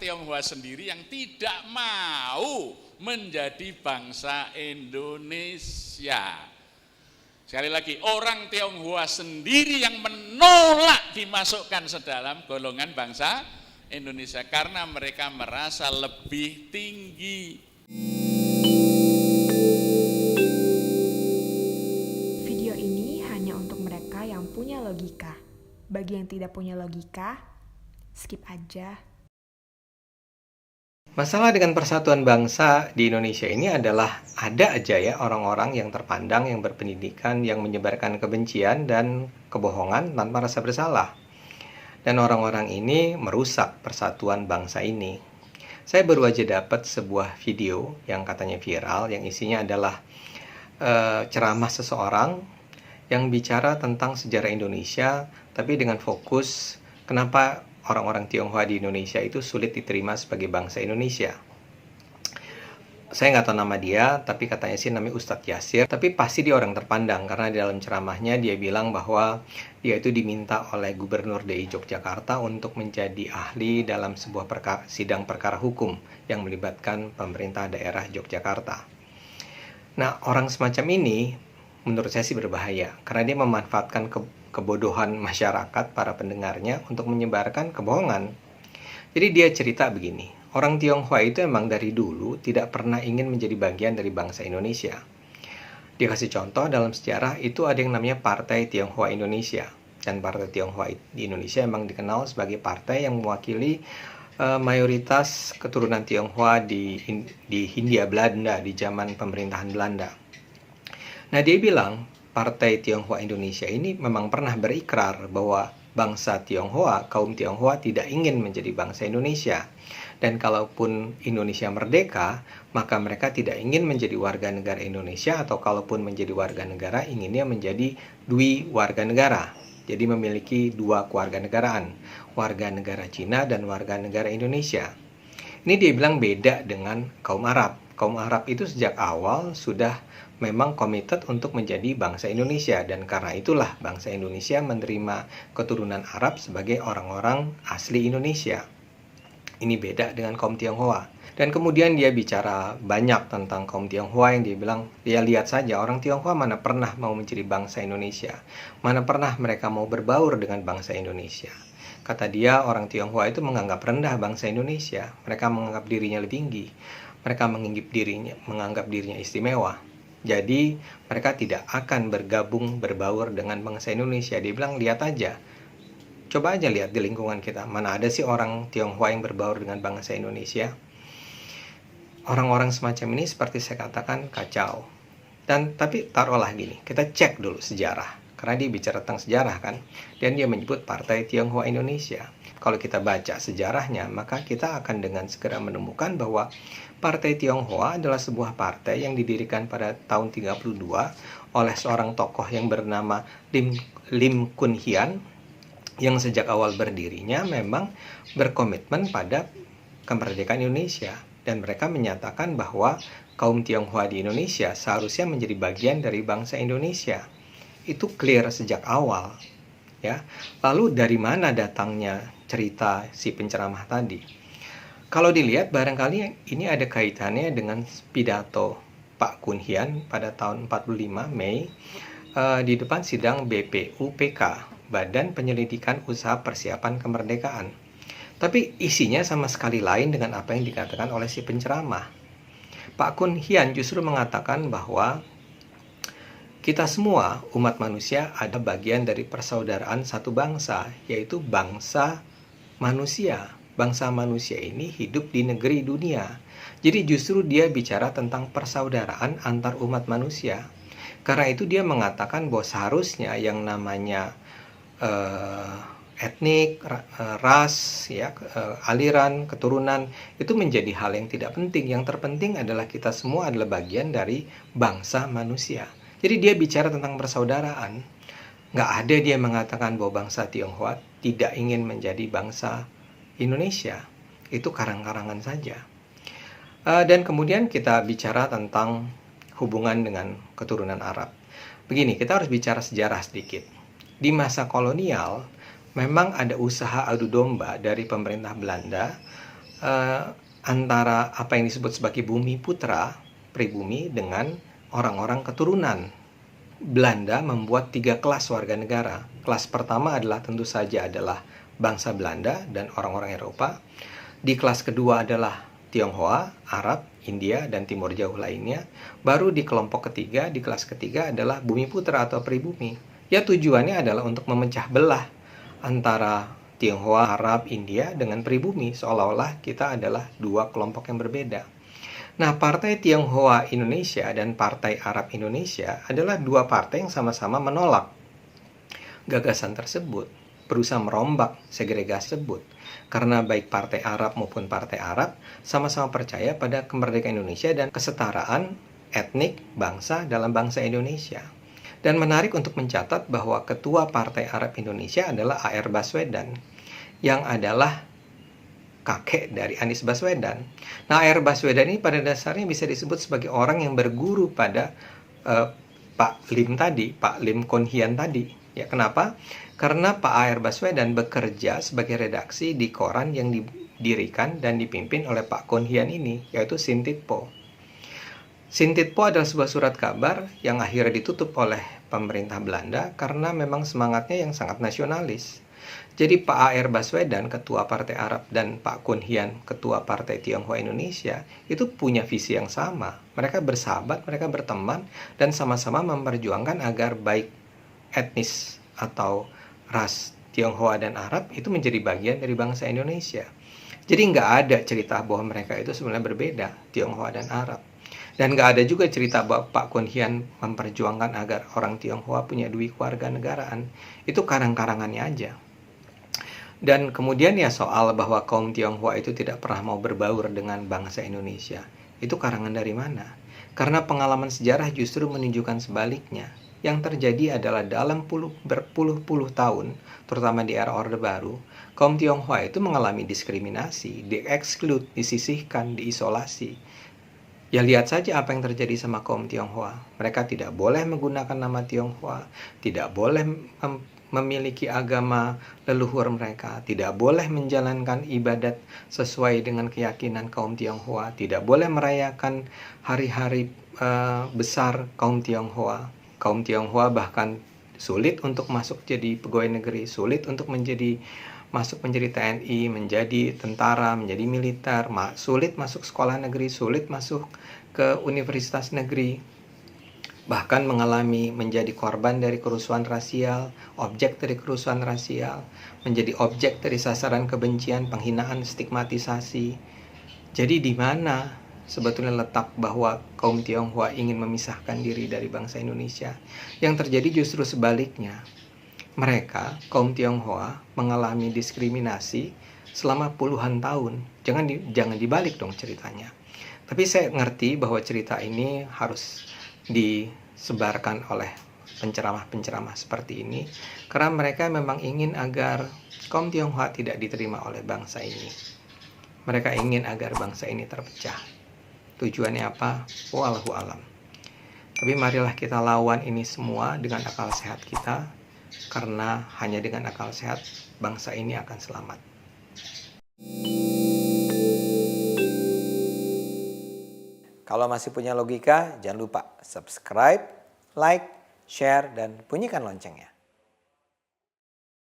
Tionghoa sendiri yang tidak mau menjadi bangsa Indonesia. Sekali lagi, orang Tionghoa sendiri yang menolak dimasukkan sedalam golongan bangsa Indonesia karena mereka merasa lebih tinggi. Video ini hanya untuk mereka yang punya logika. Bagi yang tidak punya logika, skip aja. Masalah dengan persatuan bangsa di Indonesia ini adalah ada aja ya orang-orang yang terpandang, yang berpendidikan, yang menyebarkan kebencian dan kebohongan tanpa rasa bersalah. Dan orang-orang ini merusak persatuan bangsa ini. Saya baru aja dapat sebuah video yang katanya viral, yang isinya adalah ceramah seseorang yang bicara tentang sejarah Indonesia, tapi dengan fokus kenapa orang-orang Tionghoa di Indonesia itu sulit diterima sebagai bangsa Indonesia. Saya nggak tahu nama dia, tapi katanya sih namanya Ustadz Yasir. Tapi pasti dia orang terpandang, karena di dalam ceramahnya dia bilang bahwa dia itu diminta oleh Gubernur DI Yogyakarta untuk menjadi ahli dalam sebuah sidang perkara hukum yang melibatkan pemerintah daerah Yogyakarta. Nah, orang semacam ini menurut saya sih berbahaya, karena dia memanfaatkan kebodohan masyarakat, para pendengarnya, untuk menyebarkan kebohongan. Jadi dia cerita begini, orang Tionghoa itu emang dari dulu tidak pernah ingin menjadi bagian dari bangsa Indonesia. Dia kasih contoh, dalam sejarah itu ada yang namanya Partai Tionghoa Indonesia. Dan Partai Tionghoa di Indonesia emang dikenal sebagai partai yang mewakili mayoritas keturunan Tionghoa di Hindia Belanda, di zaman pemerintahan Belanda. Nah, dia bilang Partai Tionghoa Indonesia ini memang pernah berikrar bahwa bangsa Tionghoa, kaum Tionghoa tidak ingin menjadi bangsa Indonesia. Dan kalaupun Indonesia merdeka, maka mereka tidak ingin menjadi warga negara Indonesia, atau kalaupun menjadi warga negara, inginnya menjadi dwi warga negara. Jadi memiliki dua kewarganegaraan, warga negara Cina dan warga negara Indonesia. Ini dia bilang beda dengan kaum Arab. Kaum Arab itu sejak awal sudah memang komited untuk menjadi bangsa Indonesia, dan karena itulah bangsa Indonesia menerima keturunan Arab sebagai orang-orang asli Indonesia. Ini beda dengan kaum Tionghoa. Dan kemudian dia bicara banyak tentang kaum Tionghoa, yang dia bilang, dia lihat saja orang Tionghoa mana pernah mau menjadi bangsa Indonesia, mana pernah mereka mau berbaur dengan bangsa Indonesia. Kata dia, orang Tionghoa itu menganggap rendah bangsa Indonesia, mereka menganggap dirinya lebih tinggi, mereka menganggap dirinya istimewa. Jadi mereka tidak akan berbaur dengan bangsa Indonesia. Dia bilang, lihat aja, coba aja lihat di lingkungan kita, mana ada sih orang Tionghoa yang berbaur dengan bangsa Indonesia. Orang-orang semacam ini seperti saya katakan kacau. Tapi taruhlah gini, kita cek dulu sejarah, karena dia bicara tentang sejarah kan, dan dia menyebut Partai Tionghoa Indonesia. Kalau kita baca sejarahnya, maka kita akan dengan segera menemukan bahwa Partai Tionghoa adalah sebuah partai yang didirikan pada tahun 32 oleh seorang tokoh yang bernama Lim Kun Hian, yang sejak awal berdirinya memang berkomitmen pada kemerdekaan Indonesia, dan mereka menyatakan bahwa kaum Tionghoa di Indonesia seharusnya menjadi bagian dari bangsa Indonesia. Itu clear sejak awal, ya. Lalu dari mana datangnya cerita si penceramah tadi? Kalau dilihat, barangkali ini ada kaitannya dengan pidato Pak Kun Hian pada tahun 45 Mei di depan sidang BPUPK, Badan Penyelidikan Usaha Persiapan Kemerdekaan. Tapi isinya sama sekali lain dengan apa yang dikatakan oleh si penceramah. Pak Kun Hian justru mengatakan bahwa kita semua, umat manusia, ada bagian dari persaudaraan satu bangsa, yaitu bangsa manusia. Bangsa manusia ini hidup di negeri dunia. Jadi justru dia bicara tentang persaudaraan antar umat manusia. Karena itu dia mengatakan bahwa seharusnya yang namanya etnik, ras, ya, aliran, keturunan, itu menjadi hal yang tidak penting. Yang terpenting adalah kita semua adalah bagian dari bangsa manusia. Jadi dia bicara tentang persaudaraan. Nggak ada dia mengatakan bahwa bangsa Tionghoa tidak ingin menjadi bangsa Indonesia. Itu karang-karangan saja. Dan kemudian kita bicara tentang hubungan dengan keturunan Arab. Begini, kita harus bicara sejarah sedikit. Di masa kolonial, memang ada usaha adu domba dari pemerintah Belanda antara apa yang disebut sebagai bumi putra, pribumi, dengan orang-orang keturunan. Belanda membuat 3 kelas warga negara. Kelas pertama adalah tentu saja adalah bangsa Belanda dan orang-orang Eropa. Di kelas kedua adalah Tionghoa, Arab, India, dan Timur Jauh lainnya. Baru di kelompok ketiga, di kelas ketiga adalah bumi putra atau pribumi. Ya, tujuannya adalah untuk memecah belah antara Tionghoa, Arab, India dengan pribumi, seolah-olah kita adalah 2 kelompok yang berbeda. Nah, Partai Tionghoa Indonesia dan Partai Arab Indonesia adalah 2 partai yang sama-sama menolak gagasan tersebut, berusaha merombak segregasi tersebut. Karena baik Partai Arab maupun Partai Arab sama-sama percaya pada kemerdekaan Indonesia dan kesetaraan etnik bangsa dalam bangsa Indonesia. Dan menarik untuk mencatat bahwa Ketua Partai Arab Indonesia adalah A.R. Baswedan, yang adalah kakek dari Anies Baswedan. Nah, A.R. Baswedan ini pada dasarnya bisa disebut sebagai orang yang berguru pada Pak Lim Kon Hian tadi. Ya, kenapa? Karena Pak A.R. Baswedan bekerja sebagai redaksi di koran yang didirikan dan dipimpin oleh Pak Kon Hian ini, yaitu Sintitpo. Sintitpo adalah sebuah surat kabar yang akhirnya ditutup oleh pemerintah Belanda karena memang semangatnya yang sangat nasionalis. Jadi Pak A.R. Baswedan, Ketua Partai Arab, dan Pak Kun Hian, Ketua Partai Tionghoa Indonesia, itu punya visi yang sama. Mereka bersahabat, mereka berteman, dan sama-sama memperjuangkan agar baik etnis atau ras Tionghoa dan Arab itu menjadi bagian dari bangsa Indonesia. Jadi nggak ada cerita bahwa mereka itu sebenarnya berbeda, Tionghoa dan Arab. Dan nggak ada juga cerita bahwa Pak Kun Hian memperjuangkan agar orang Tionghoa punya 2 keluarga negaraan. Itu karang-karangannya aja. Dan kemudian ya soal bahwa kaum Tionghoa itu tidak pernah mau berbaur dengan bangsa Indonesia. Itu karangan dari mana? Karena pengalaman sejarah justru menunjukkan sebaliknya. Yang terjadi adalah dalam berpuluh-puluh tahun, terutama di era Orde Baru, kaum Tionghoa itu mengalami diskriminasi, di-exclude, disisihkan, diisolasi. Ya, lihat saja apa yang terjadi sama kaum Tionghoa. Mereka tidak boleh menggunakan nama Tionghoa, tidak boleh memiliki agama leluhur mereka, tidak boleh menjalankan ibadat sesuai dengan keyakinan kaum Tionghoa, tidak boleh merayakan hari-hari besar kaum Tionghoa. Kaum Tionghoa bahkan sulit untuk masuk jadi pegawai negeri, sulit untuk masuk menjadi TNI, menjadi tentara, menjadi militer, sulit masuk sekolah negeri, sulit masuk ke universitas negeri, bahkan menjadi korban dari kerusuhan rasial, objek dari kerusuhan rasial, menjadi objek dari sasaran kebencian, penghinaan, stigmatisasi. Jadi di mana sebetulnya letak bahwa kaum Tionghoa ingin memisahkan diri dari bangsa Indonesia? Yang terjadi justru sebaliknya. Mereka, kaum Tionghoa, mengalami diskriminasi selama puluhan tahun. Jangan dibalik dong ceritanya. Tapi saya ngerti bahwa cerita ini harus disebarkan oleh penceramah-penceramah seperti ini karena mereka memang ingin agar kaum Tionghoa tidak diterima oleh bangsa ini. Mereka ingin agar bangsa ini terpecah. Tujuannya apa? Wallahu alam. Tapi marilah kita lawan ini semua dengan akal sehat kita, karena hanya dengan akal sehat bangsa ini akan selamat. Kalau masih punya logika, jangan lupa subscribe, like, share, dan bunyikan loncengnya.